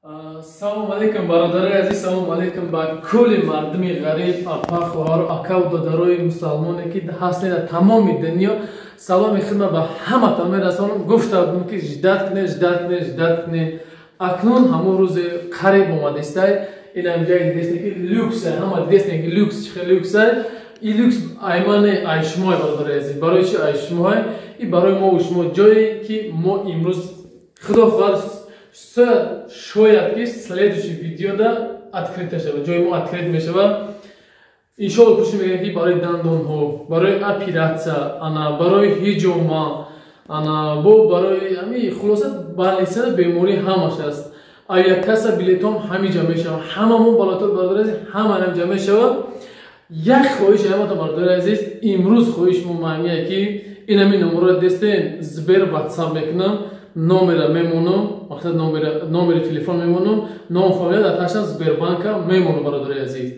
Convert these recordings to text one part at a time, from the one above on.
Салом алейкум бародари азиз, салом алейкум ба кулли мардуми ғариб, апа, хоҳару ака ва додарои мусалмоне ки ҳастед дар тамоми дунё. Саломи хидмат ба ҳаматон мерасонам. Гуфта будам ки жиддат кунед. Акнун ҳамон рӯзи қариб омадестай. Инам ҷае дидестед ки люкс, ҳама дидестед ки люкс чӣ хел люкс аст. И люкс аймани айшумой бародари азиз. Барои чӣ айшумой? И барои мо ва шумо ҷое ки мо имрӯз худо хоҳад шояд ки следующий видеода открыто шавад, ҷои мо открыт мешавад. Иншоалло кӯшиш мекунем ки барои дандонҳо, барои оператсия, барои ҳиҷома, барои ҳамин хулоса балиса беморӣ ҳамаш аст. Авиакасса билетом ҳамиҷа мешавад. Ҳамамон балотор бародари азиз, ҳама ҳамиҷа мешавад. Як хоҳиш ҳаматон бародари азиз, имрӯз хоҳиш мо маъние ки инами номерро дестен Сбер WhatsApp мекунам. Номера мемонам, мақсад номери телефон мемонам, ном фамилия дар таштан Сбербанка мемонам бародари азиз.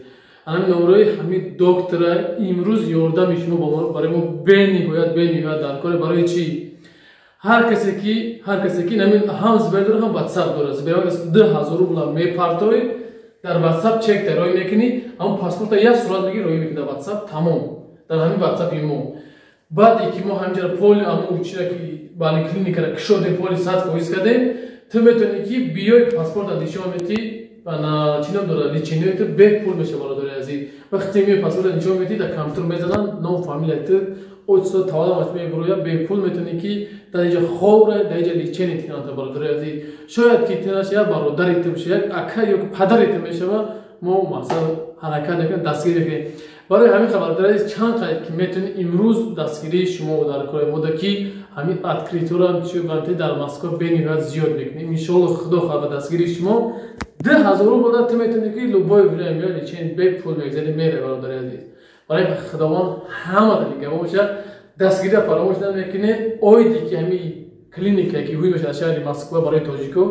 Ҳамин номерои ҳамин доктора имрӯз ёрдами шумо барои мо бениҳоят даркоре. Барои чӣ? Ҳар касе ки намин ҳам Сбер дорад, ҳам WhatsApp дорад. Сбербанка 2000 рубла мепартои, дар WhatsApp чек рой мекунӣ, ҳамон паспорта як сурат мегири рой мекунӣ дар WhatsApp, тамом. Дар ҳамин WhatsApp мо. Баъде ки мо ҳамҷара поли ҳамон чира ки бали клиникара кушодем поли 100% кардем, ту метавонӣ ки биёй паспорта нишон медиҳӣ, чӣ ном дорад, личение ту бепул меша бародари азиз. Вақте миёи паспорта нишон медиҳӣ, дар компютер мезананд, ном фамилия ту, отсо таваллуд мебурояд, бепул метавонӣ ки дар инҷа ховра, дар инҷа личение тикунанд бародари азиз. Шояд ки тинаш як бародари ту меша, як ака ё падари ту мешавад, мо масъал ҳаракат мекунем, дастгирӣ мекунем. Барои ҳамин хабардари азиз, чанд қадр ки метавонем имрӯз дастгирии шумо дар кори мода ки ҳамин откритора чӯ дар Москва бениҳоят зиёд мекунем. Иншоалло худо хоҳад ба дастгирии шумо 2000 рубла ту метавонӣ ки любое время ё личение бепул мегзарӣ меравад бародари азиз. Барои худованд ҳаматон гавоҳ бошад, дастгирия фаромӯш намекунед. Оиди ки ҳамин клиника ки ҳуй мешавад шаҳри Москва барои тоҷико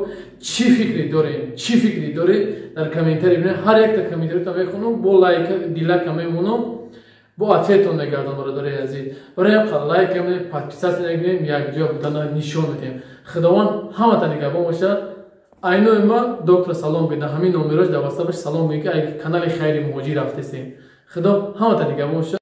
чӣ фикри доред дар комментарий бинед. ҳар якта комментариятон мехонам, бо лайка дилака мемонам, бо ответон мегардам бародари азиз. Барои ҳам лайк мекунем, подписация мекунем, якҷоя будана нишон медиҳем. Худованд ҳаматон нигоҳбон бошад. Айнои ма доктор салом бида, ҳамин номерош дар WhatsApp салом мегӯям, канали хайри муҳоҷир рафтестем. Худо ҳаматон нигоҳбон бошад.